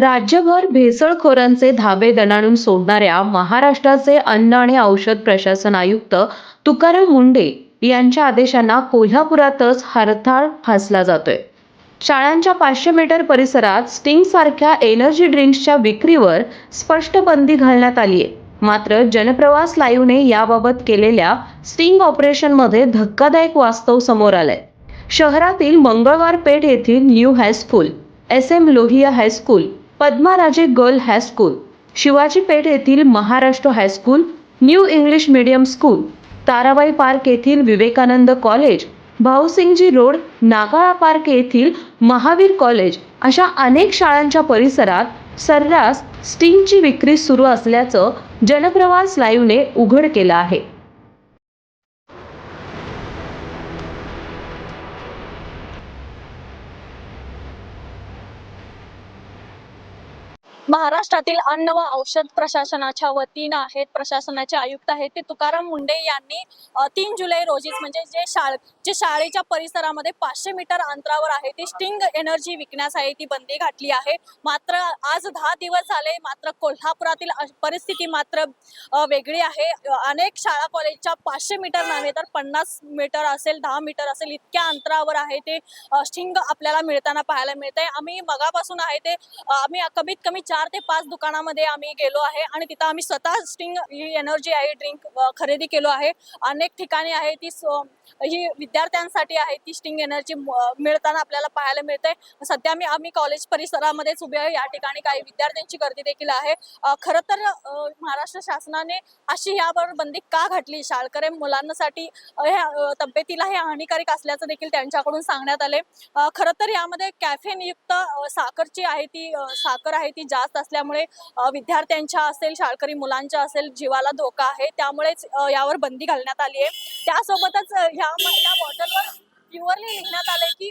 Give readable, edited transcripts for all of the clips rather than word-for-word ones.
राज्यभर भेसळखोरांचे धाबे दणाणून सोडणाऱ्या महाराष्ट्राचे अन्न आणि औषध प्रशासन आयुक्त तुकाराम मुंढे यांच्या आदेशांना कोल्हापुरातच हरताळ फासला जातोय. शाळांच्या 500 मीटर परिसरात स्टिंग सारख्या एनर्जी ड्रिंक्सच्या विक्रीवर स्पष्ट बंदी घालण्यात आली आहे. मात्र जनप्रवास लाईव्हने याबाबत केलेल्या स्टिंग ऑपरेशनमध्ये धक्कादायक वास्तव समोर आलंय. शहरातील मंगळवार पेठ येथील new high school, SM Lohia high school, Padmaraje girl high school, Shivaji Peth येथील Maharashtra high school, new English medium school, Tarabai park येथील Vivekanand college, Bhausinghji road, Nagala park येथील महावीर कॉलेज अशा अनेक शाळांच्या परिसरात सर्रास स्टिंगची विक्री सुरू असल्याचं जनप्रवास लाईव्हने उघड केलं आहे. महाराष्ट्रातील अन्न व औषध प्रशासनाच्या वतीनं आहेत, प्रशासनाचे आयुक्त आहेत ते तुकाराम मुंढे यांनी 3 जुलै रोजीच म्हणजे जे शाळेच्या परिसरामध्ये 500 मीटर अंतरावर आहे ती स्टिंग एनर्जी विकण्यास आहे ती बंदी घातली आहे. मात्र आज 10 दिवस झाले, मात्र कोल्हापुरातील परिस्थिती मात्र वेगळी आहे. अनेक शाळा कॉलेजच्या 500 मीटर नव्हे तर 50 मीटर असेल, 10 मीटर असेल इतक्या अंतरावर आहे ते स्टिंग आपल्याला मिळताना पाहायला मिळते. आम्ही मगापासून आहे ते आम्ही कमीत कमी 4 ते 5 दुकानामध्ये आम्ही गेलो आहे आणि तिथं आम्ही स्वतः स्टिंग ही एनर्जी आहे ड्रिंक खरेदी केलो आहे. अनेक ठिकाणी आहे ती ही विद्यार्थ्यांसाठी आहे ती स्टिंग एनर्जी मिळताना आपल्याला पाहायला मिळते. सध्या आम्ही कॉलेज परिसरामध्येच उभे आहे. या ठिकाणी काही विद्यार्थ्यांची गर्दी देखील आहे. खरं तर महाराष्ट्र शासनाने अशी यावर बंदी का घातली? शाळकरी मुलांसाठी तब्येतीला हे हानिकारक असल्याचं देखील त्यांच्याकडून सांगण्यात आले. खरं तर यामध्ये कॅफेन युक्त साखरची आहे ती साखर आहे ती जास्त असल्यामुळे विद्यार्थ्यांच्या असेल, शाळकरी मुलांच्या असेल जीवाला धोका आहे. त्यामुळेच यावर बंदी घालण्यात आली आहे. त्यासोबतच ह्या बॉटलवर प्युअरली लिहिण्यात आले की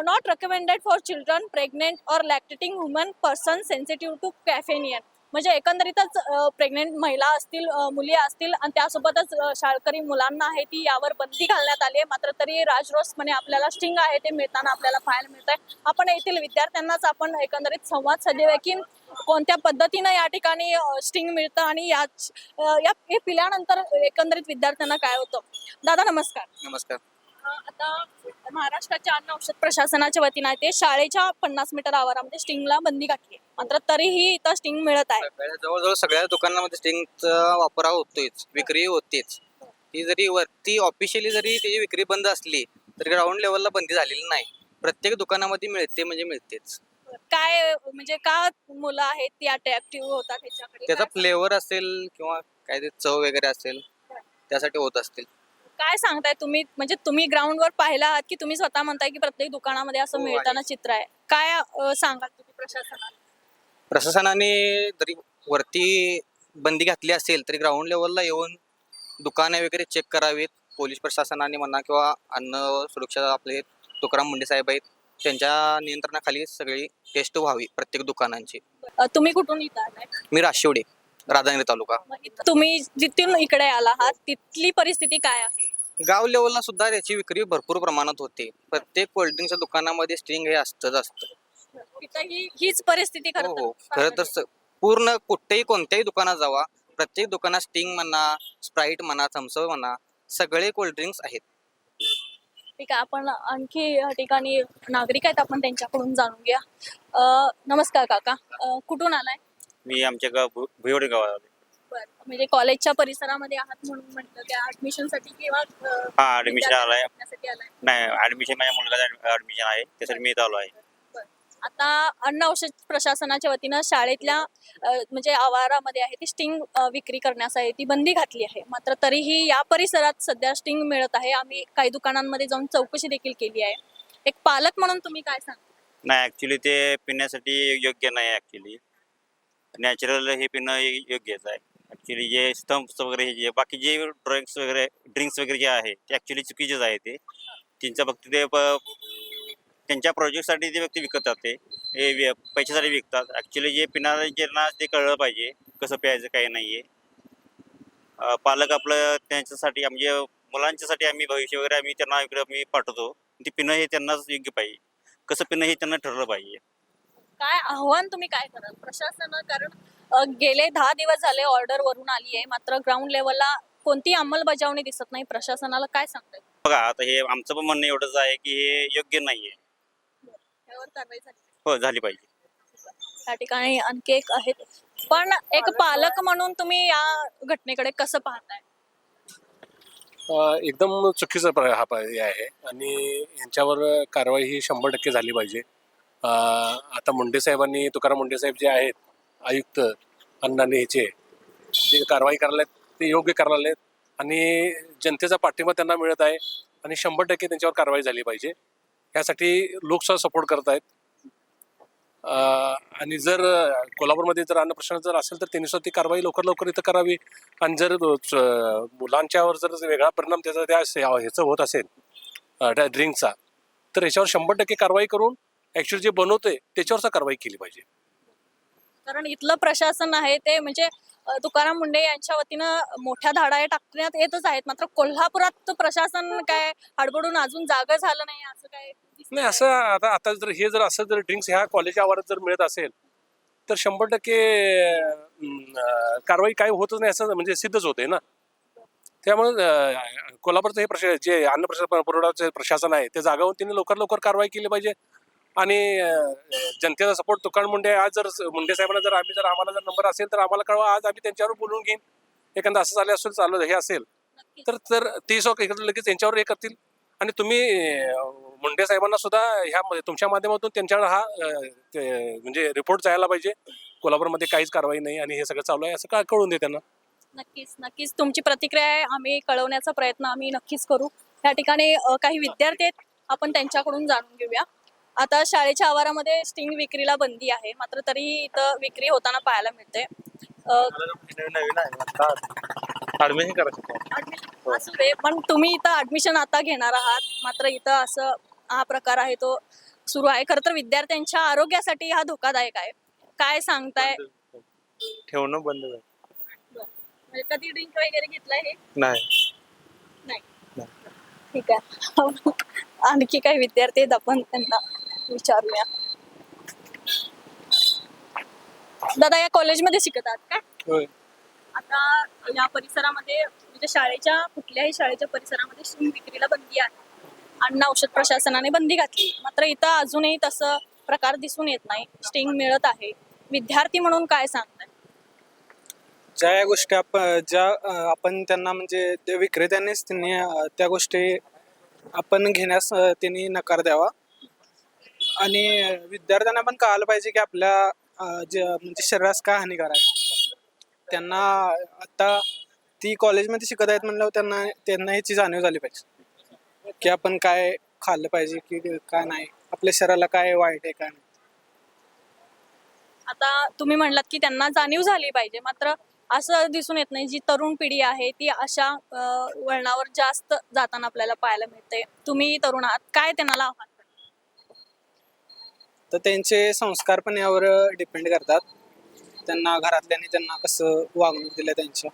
not recommended for children, pregnant और लॅक्टेटिंग वुमन पर्सन सेन्सिटिव्ह टू कॅफेनियन. म्हणजे एकंदरीतच प्रेग्नेंट महिला असतील, मुली असतील आणि त्यासोबतच शाळकरी मुलांना आहे ती यावर बंदी घालण्यात आली आहे. मात्र तरी राजरोसपणे आपल्याला स्टिंग आहे ते मिळताना आपल्याला पाहायला मिळत आहे. आपण येथील विद्यार्थ्यांनाच आपण एकंदरीत संवाद साधूया की कोणत्या पद्धतीनं या ठिकाणी स्टिंग मिळतं आणि हे पिल्यानंतर एकंदरीत विद्यार्थ्यांना काय होतं. दादा नमस्कार. नमस्कार. आता महाराष्ट्राच्या अन्न औषध प्रशासनाच्या वतीनं आहे ते शाळेच्या 50 मीटर आवारामध्ये स्टिंगला बंदी घातली आहे. मात्र तरीही इथं स्टिंग मिळत आहे. जवळजवळ सगळ्या दुकानांमध्ये स्टिंगचा वापर होतोच, विक्री होतेच. ती जरी वरती ऑफिशियली जरी त्याची विक्री बंद असली तरी ग्राउंड लेवलला बंदी झालेली नाही. प्रत्येक दुकानामध्ये मिळते म्हणजे मिळतेच. काय म्हणजे का मुलं आहेत ती अट्रॅक्टिव्ह होतात ह्याच्याकडे? त्याचा फ्लेवर असेल किंवा काय ते चव वगैरे असेल त्यासाठी होत असतील. काय सांगताय तुम्ही? म्हणजे तुम्ही ग्राउंडवर पाहिला आहात की तुम्ही स्वतः म्हणताय की प्रत्येक दुकानामध्ये असं हो, मिळताना चित्र आहे. काय सांगाल तुम्ही प्रशासनाला? प्रशासनाने जरी वरती बंदी घातली असेल तरी ग्राउंड लेवलला येऊन दुकाने वगैरे चेक करावीत. पोलीस प्रशासनाने म्हणा किंवा अन्न सुरक्षा आपले तुकाराम मुंढे साहेब आहेत त्यांच्या नियंत्रणाखाली सगळी टेस्ट व्हावी प्रत्येक दुकानांची. तुम्ही कुठून इथं आलाय? मी राशिवडे, राधानगरी तालुका. तुम्ही जिथून इकडे आला आहात तिथली परिस्थिती काय आहे? गाव लेवलला सुद्धा याची विक्री भरपूर प्रमाणात होते. प्रत्येक कोल्ड्रिंकच्या दुकानामध्ये स्टिंग हे असतंच. तिथं हीच परिस्थिती हो खरं हो, तर खरं तर पूर्ण कुठेही कोणत्याही दुकानात जावा, प्रत्येक दुकानात स्टिंग म्हणा, स्प्राईट म्हणा, थम्सअप म्हणा, सगळे कोल्ड्रिंक्स आहेत. ठीक आहे, आपण आणखी या ठिकाणी नागरिक आहेत, आपण त्यांच्याकडून जाणून घ्या. नमस्कार काका, कुठून आलाय? मी आमच्या गाव भुईवडे गावात आलो. बरं, म्हणजे कॉलेजच्या परिसरामध्ये आहात म्हणून म्हटलं की ऍडमिशन साठी किंवा हा ऍडमिशन आलाय. आलाय. नाही, ऍडमिशन माझ्या मुलगाचं ऍडमिशन आहे, त्यासाठी मी इथं आलो आहे. आता अन्न औषध प्रशासनाच्या वतीनं शाळेतल्या म्हणजे आवारामध्ये आहे ती स्टिंग विक्री करण्यास आहे ती बंदी घातली आहे. मात्र तरीही या परिसरात सध्या स्टिंग मिळत आहे. आम्ही काही दुकानांमध्ये जाऊन चौकशी देखील केली आहे. एक पालक म्हणून तुम्ही काय सांगता? नाही, ऍक्च्युली ते पिण्यासाठी योग्य नाही. ऍक्च्युली नॅचरल हे पिणं योग्यच आहे. ऍक्च्युली जे स्टम्प्स वगैरे हे जे बाकी जे ड्रिंक्स वगैरे जे आहे ते ऍक्च्युली चुकीचेच आहे. ते त्यांच्या फक्त ते त्यांच्या प्रोजेक्टसाठी ते व्यक्ती विकतात, ते हे पैशासाठी विकतात. ऍक्च्युली जे पिणारे ज्यांना ते कळलं पाहिजे कसं प्यायचं काही नाहीये. पालक आपलं त्यांच्यासाठी म्हणजे मुलांच्यासाठी आम्ही भविष्य वगैरे आम्ही त्यांना इकडे आम्ही पाठवतो. ते पिणं हे त्यांनाच योग्य पाहिजे, कसं पिणं हे त्यांना ठरलं पाहिजे. काय आव्हान तुम्ही काय कराल प्रशासन, कारण गेले 10 दिवस झाले ऑर्डर वरून आली आहे, मात्र ग्राउंड लेवलला कोणती अंमलबजावणी दिसत नाही. प्रशासनाला काय सांगताय? बघा आता हे आमचं पण म्हणणं एवढंच आहे की हे योग्य नाहीये. यावर कारवाई झाली हो झाली पाहिजे. त्या ठिकाणी आणखी एक आहेत, पण एक पालक म्हणून तुम्ही या घटनेकडे कसं पाहताय? एकदम चुकीचा हा हे आहे आणि यांच्यावर कारवाई ही 100% झाली पाहिजे. आता मुंडे साहेबांनी, तुकाराम मुंडे साहेब जे आहेत आयुक्त अन्न आणि ह्याचे, जे कारवाई करायला ते योग्य करायला आहेत आणि जनतेचा पाठिंबा त्यांना मिळत आहे आणि 100% त्यांच्यावर कारवाई झाली पाहिजे. यासाठी लोकसुद्धा सपोर्ट करत आहेत. आणि जर कोल्हापूरमध्ये जर अन्न प्रश्न जर असेल तर त्यांनी सुद्धा ती कारवाई लवकर लवकर इथं करावी. आणि जर मुलांच्यावर जर वेगळा परिणाम त्याचा त्या ह्याचं होत असेल त्या ड्रिंकचा, तर याच्यावर 100% कारवाई करून ॲक्च्युअली जे बनवतंय त्याच्यावरचा कारवाई केली पाहिजे. कारण इथलं प्रशासन आहे ते म्हणजे तुकाराम मुंडे यांच्या वतीनं मोठ्या धाडा टाकण्यात येतच आहेत, मात्र कोल्हापुरात प्रशासन काय हडबडून अजून जागा झालं नाही असं काय दिसतंय? नाही, असं आता आता जर हे जर असं जर ड्रिंक्स ह्या कॉलेजच्या आवारात जर मिळत असेल तर 100% कारवाई काय होतच नाही असं म्हणजे सिद्धच होते ना. त्यामुळे कोल्हापूरचं हे जे अन्न पुरवठ्याचं प्रशासन आहे ते जागावून त्यांनी लवकर लवकर कारवाई केली पाहिजे. आणि जनतेचा सपोर्ट तुकाराम मुंडे, आज जर मुंडे साहेबांना जर आम्हाला जर नंबर असेल तर आम्हाला कळवा, आज आम्ही त्यांच्यावर बोलून घेईन. एखादं असं झालं असेल चालू हे असेल नक्कीच. तर तर ते लगेच त्यांच्यावर हे करतील. आणि तुम्ही मुंडे साहेबांना सुद्धा ह्या तुमच्या माध्यमातून त्यांच्यावर हा म्हणजे रिपोर्ट जायला पाहिजे. कोल्हापूरमध्ये काहीच कारवाई नाही आणि हे सगळं चालू आहे असं का कळून दे त्यांना. नक्कीच नक्कीच तुमची प्रतिक्रिया आहे, आम्ही कळवण्याचा प्रयत्न आम्ही नक्कीच करू. या ठिकाणी काही विद्यार्थी आहेत, आपण त्यांच्याकडून जाणून घेऊया. आता शाळेच्या आवारामध्ये स्टिंग विक्रीला बंदी आहे, मात्र तरीही इथं विक्री होताना पाहायला मिळते. नवीन आहे आता ऍडमिशन करायचं. असू दे, पण तुम्ही इथं ऍडमिशन आता घेणार आहात, मात्र इथं असं हा प्रकार आहे तो सुरू आहे. खरं तर विद्यार्थ्यांच्या आरोग्यासाठी हा धोकादायक आहे. काय सांगताय? ठेवणं बंद झालं. म्हणजे कधी ड्रिंक वगैरे घेतलाय हे? नाही. नाही. ठीक आहे. आणखी काही विद्यार्थी आहेत, आपण त्यांना विचारूया. दादा या कॉलेजमध्ये शिकत आहात का? होय. आता या परिसरामध्ये म्हणजे कुठल्याही शाळेच्या परिसरामध्ये स्टिंग विक्रीला बंदी आहे. अन्न औषध प्रशासनाने बंदी घातली, मात्र इथं अजूनही तसं प्रकार दिसून येत नाही. स्टिंग मिळत आहे. विद्यार्थी म्हणून काय सांगताय? ज्या गोष्टी आपण त्यांना म्हणजे ते विक्रेत्यांनीच त्यांनी त्या गोष्टी आपण घेण्यास त्यांनी नकार द्यावा. आणि विद्यार्थ्यांना पण कळालं पाहिजे की आपल्या म्हणजे शरीरास काय हानिकारक आहे. त्यांना आता ती कॉलेजमध्ये शिकत आहेत म्हणल्यावर त्यांना ह्याची जाणीव झाली पाहिजे की आपण काय खाल्लं पाहिजे की काय नाही, आपल्या शरीराला काय वाईट आहे काय नाही. आता तुम्ही म्हणलात की त्यांना जाणीव झाली पाहिजे, मात्र असं दिसून येत नाही. जी तरुण पिढी आहे ती अशा वळणावर जास्त जाताना आपल्याला पाहायला मिळते. तुम्ही तरुण आहात, काय त्यांना आव्हान कराल? तर त्यांचे संस्कार पण यावर डिपेंड करतात. त्यांना घरातल्याने त्यांना कसं वागणूक दिलं त्यांच्या,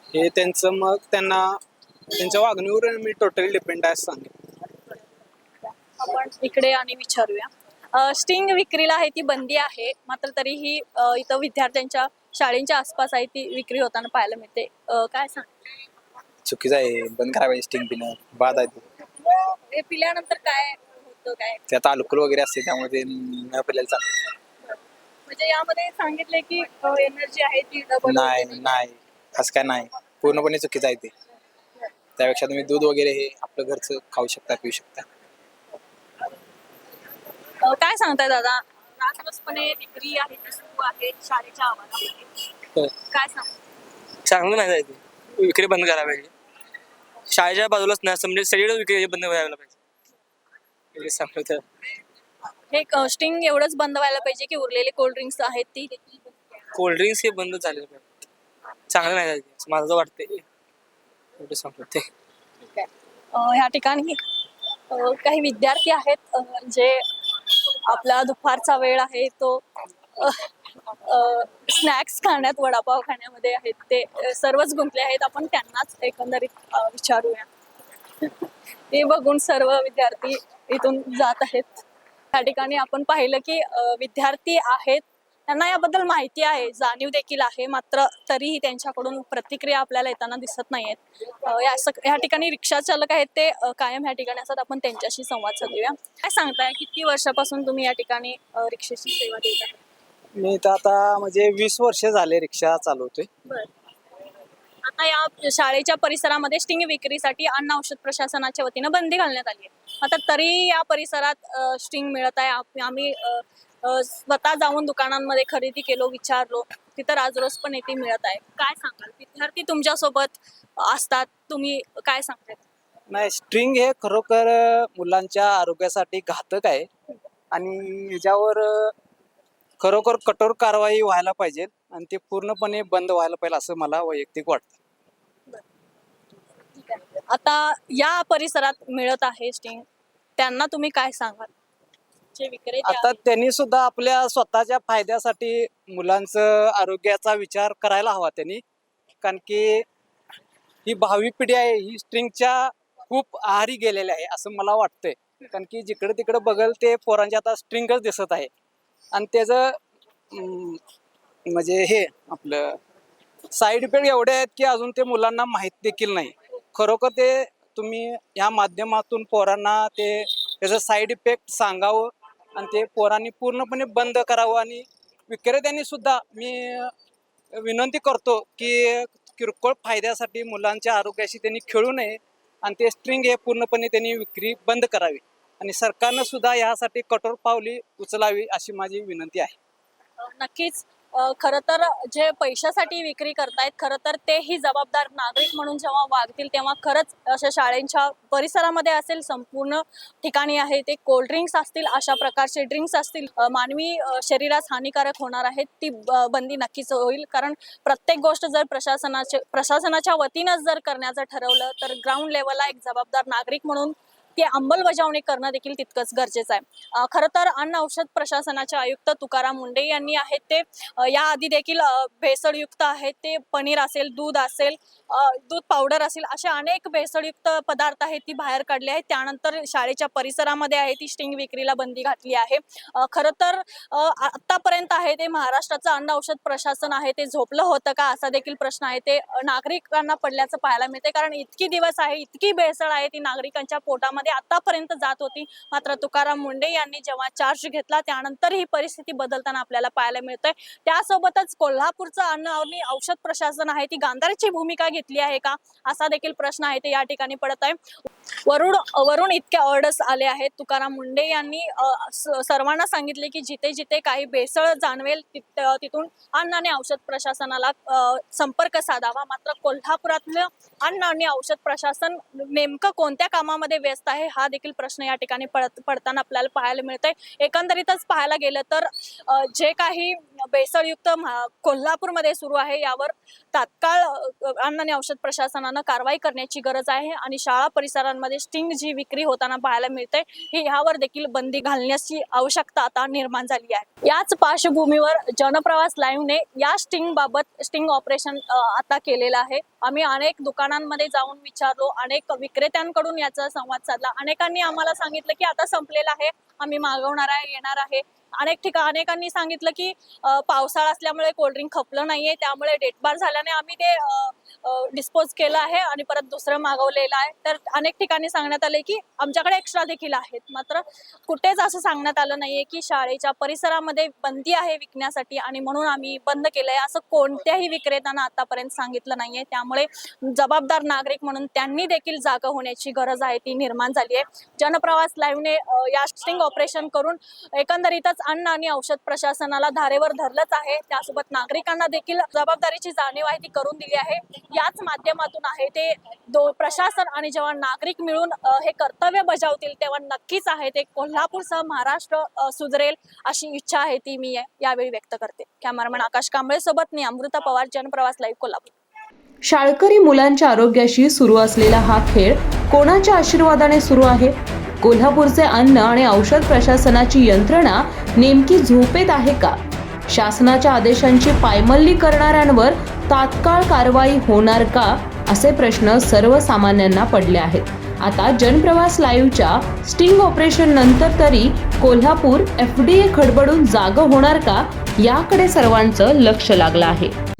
हे त्यांचं मग त्यांच्या वागणुकीवर मी टोटली डिपेंड आहे असं सांगेन. आपण इकडे आणि विचारूया. स्टिंग विक्रीला आहे ती बंदी आहे, मात्र तरीही इथं विद्यार्थ्यांच्या शाळेच्या आसपास आहे ती विक्री होताना पाहायला मिळते. काय सांग? चुकीचं आहे, बंद करायला स्टिंग पिणं बाद आहे ते. हे पिल्यानंतर काय होतं काय? त्यात अल्कोहोल वगैरे असते त्यामुळे ते न पिल्याला चांगलं. म्हणजे यामध्ये सांगितले की एनर्जी आहे ती डबल. नाही असं काय नाही, पूर्णपणे चुकीचं आहे ते. त्यापेक्षा तुम्ही दूध वगैरे हे आपलं घरचं खाऊ शकता, पिऊ शकता. काय सांगताय दादा? राजरोसपणे विक्री आहे ती सुरू आहे शाळेच्या आवारामध्ये. काय सांग? चांगलं नाही जायचं, विक्री बंद करायला पाहिजे. शाळेच्या बाजूलाच नाही असं म्हणजे सगळीकडे विक्री बंद व्हायला पाहिजे. सांगतो हे स्टिंग एवढंच बंद व्हायला पाहिजे की उरलेले कोल्ड्रिंक्स आहेत ती देखील बंद? कोल्ड्रिंक्स हे बंद झाले पाहिजे, चांगलं नाही जायचं असं माझं वाटतंय. एवढं सांगतो ते. ठीक आहे. ह्या ठिकाणी काही विद्यार्थी आहेत जे आपला दुपारचा वेळ आहे तो स्नॅक्स खाण्यात, वडापाव खाण्यामध्ये आहेत. ते सर्वच गुंतले आहेत. आपण त्यांनाच एकंदरीत विचारूया. ते बघून सर्व विद्यार्थी इथून जात आहेत. त्या ठिकाणी आपण पाहिलं की विद्यार्थी आहेत, त्यांना याबद्दल माहिती आहे, जाणीव देखील आहे, मात्र तरीही त्यांच्याकडून प्रतिक्रिया आपल्याला येताना दिसत नाहीयेत. या ठिकाणी रिक्षा चालक आहेत ते कायम या ठिकाणी असतात. आपण त्यांच्याशी संवाद साधूया. काय सांगताय, किती वर्षापासून तुम्ही या ठिकाणी रिक्षेची सेवा देत आहात? मी तर आता म्हणजे 20 वर्ष झाले रिक्षा चालवतोय. आता या शाळेच्या परिसरामध्ये स्टिंग विक्रीसाठी अन्न औषध प्रशासनाच्या वतीनं बंदी घालण्यात आली आहे. आता तरी या परिसरात स्टिंग मिळत आहे. आम्ही स्वतः जाऊन दुकानांमध्ये खरेदी केलो, विचारलो, तिथं राजरोस पण येथे मिळत आहे. काय सांगाल? विद्यार्थी तुमच्यासोबत असतात, तुम्ही काय सांगताय? नाही, स्ट्रिंग हे खरोखर मुलांच्या आरोग्यासाठी घातक आहे आणि याच्यावर खरोखर कठोर कारवाई व्हायला पाहिजे आणि ते पूर्णपणे बंद व्हायला पाहिजे असं मला वैयक्तिक वाटतं. आता या परिसरात मिळत आहे स्टिंग, त्यांना तुम्ही काय सांगाल? जे विक्रेते आता आहेत, त्यांनी सुद्धा आपल्या स्वतःच्या फायद्यासाठी मुलांचं आरोग्याचा विचार करायला हवा त्यांनी, कारण की ही भावी पिढी आहे, ही स्ट्रिंगच्या खूप आहारी गेलेली आहे असं मला वाटतंय. कारण की जिकडे तिकडे बघल ते पोरांच्या आता स्ट्रिंगच दिसत आहे आणि त्याचं म्हणजे हे आपलं साईड इफेक्ट एवढे आहेत की अजून ते मुलांना माहीत देखील नाही. खरोखर ते तुम्ही ह्या माध्यमातून पोरांना ते त्याचं साईड इफेक्ट सांगावं आणि ते पोरांनी पूर्णपणे बंद करावं आणि विक्रेत्यांनी सुद्धा मी विनंती करतो की किरकोळ फायद्यासाठी मुलांच्या आरोग्याशी त्यांनी खेळू नये आणि ते स्ट्रिंग हे पूर्णपणे त्यांनी विक्री बंद करावी आणि सरकारनं सुद्धा यासाठी कठोर पावले उचलावी अशी माझी विनंती आहे. नक्कीच खरं तर जे पैशासाठी विक्री करतायत, खरं तर तेही जबाबदार नागरिक म्हणून जेव्हा वागतील तेव्हा खरंच अशा शाळेच्या परिसरामध्ये असेल, संपूर्ण ठिकाणी आहे ते कोल्ड्रिंक्स असतील, अशा प्रकारचे ड्रिंक्स असतील, मानवी शरीरास हानिकारक होणार आहेत, ती बंदी नक्कीच होईल. कारण प्रत्येक गोष्ट जर प्रशासनाच्या वतीनंच जर करण्याचं ठरवलं तर ग्राउंड लेवलला एक जबाबदार नागरिक म्हणून ती अंमलबजावणी करणं देखील तितकंच गरजेचं आहे. खरं तर अन्न औषध प्रशासनाचे आयुक्त तुकाराम मुंडे यांनी आहेत ते याआधी देखील भेसळयुक्त आहेत ते पनीर असेल, दूध असेल, दूध पावडर असेल, असे अनेक भेसळयुक्त पदार्थ आहेत ती बाहेर काढले आहेत. त्यानंतर शाळेच्या परिसरामध्ये आहे ती स्टिंग विक्रीला बंदी घातली आहे. खरं तर आतापर्यंत आहे ते महाराष्ट्राचं अन्न औषध प्रशासन आहे ते झोपलं होतं का असा देखील प्रश्न आहे ते नागरिकांना पडल्याचं पाहायला मिळते. कारण इतकी दिवस आहे, इतकी भेसळ आहे ती नागरिकांच्या पोटामध्ये आतापर्यंत जात होती. मात्र तुकाराम मुंडे यांनी जेव्हा चार्ज घेतला त्यानंतर ही परिस्थिती बदलताना आपल्याला पाहायला मिळतंय. त्यासोबतच कोल्हापूरचं अन्न आणि औषध प्रशासन आहे ती गांधारीची भूमिका घेतली आहे का असा देखील प्रश्न आहे ते या ठिकाणी पडत आहे. वरून इतके ऑर्डर्स आले आहेत. तुकाराम मुंडे यांनी सर्वांना सांगितले की जिथे जिथे काही भेसळ जाणवेल तिथून अन्न आणि औषध प्रशासनाला संपर्क साधावा. मात्र कोल्हापुरातलं अन्न आणि औषध प्रशासन नेमकं कोणत्या कामामध्ये व्यस्त आहे हा देखील प्रश्न या ठिकाणी पडताना आपल्याला पाहायला मिळतंय. एकंदरीतच पाहायला गेलं तर जे काही भेसळयुक्त कोल्हापूरमध्ये सुरू आहे यावर तात्काळ अन्न आणि औषध प्रशासनानं कारवाई करण्याची गरज आहे आणि शाळा परिसरांमध्ये स्टिंग जी विक्री होताना पाहायला मिळते ही ह्यावर देखील बंदी घालण्याची आवश्यकता आता निर्माण झाली आहे. याच पार्श्वभूमीवर जनप्रवास लाईव्हने या स्टिंग ऑपरेशन आता केलेलं आहे. आम्ही अनेक दुकानांमध्ये जाऊन विचारलो, अनेक विक्रेत्यांकडून याचा संवाद साधला. अनेकांनी आम्हाला सांगितलं की आता संपलेलं आहे, आम्ही मागवणार आहे, येणार आहे. अनेकांनी सांगितलं की पावसाळा असल्यामुळे कोल्ड्रिंक खपलं नाहीये, त्यामुळे डेटबार झाल्याने आम्ही ते डिस्पोज केलं आहे आणि परत दुसरं मागवलेलं आहे. तर अनेक ठिकाणी सांगण्यात आले की आमच्याकडे एक्स्ट्रा देखील आहेत. मात्र कुठेच असं सांगण्यात आलं नाहीये की शाळेच्या परिसरामध्ये बंदी आहे विकण्यासाठी आणि म्हणून आम्ही बंद केलंय असं कोणत्याही विक्रेत्यानं आतापर्यंत सांगितलं नाहीये. त्यामुळे जबाबदार नागरिक म्हणून त्यांनी देखील जागा होण्याची गरज आहे ती निर्माण झाली आहे. जनप्रवास लाईव्हने या स्टिंग ऑपरेशन करून एकंदरीतच अन्न आणि औषध प्रशासनाला धारेवर धरलंच आहे. त्यासोबत नागरिकांना देखील जबाबदारीची जाणीव आहे ती करून दिली आहे. याच माध्यमातून आहे ते प्रशासन आणि जेव्हा नागरिक मिळून हे कर्तव्य बजावतील तेव्हा नक्कीच आहे ते कोल्हापूरसह महाराष्ट्र सुधरेल अशी इच्छा आहे ती मी यावेळी व्यक्त करते. कॅमेरामॅन आकाश कांबळे सोबत मी अमृता पवार, जनप्रवास लाईव्ह, कोल्हापूर. शाळकरी मुलांच्या आरोग्याशी सुरू असलेला हा खेळ कोणाच्या आशीर्वादाने सुरू आहे? कोल्हापूरचे अन्न आणि औषध प्रशासनाची यंत्रणा नेमकी झोपेत आहे का? शासनाच्या आदेशांची पायमल्ली करणाऱ्यांवर तात्काळ कारवाई होणार का? असे प्रश्न सर्वसामान्यांना पडले आहेत. आता जनप्रवास लाईव्हच्या स्टिंग ऑपरेशन नंतर तरी कोल्हापूर FDA खडबडून जागं होणार का, याकडे सर्वांचं लक्ष लागलं आहे.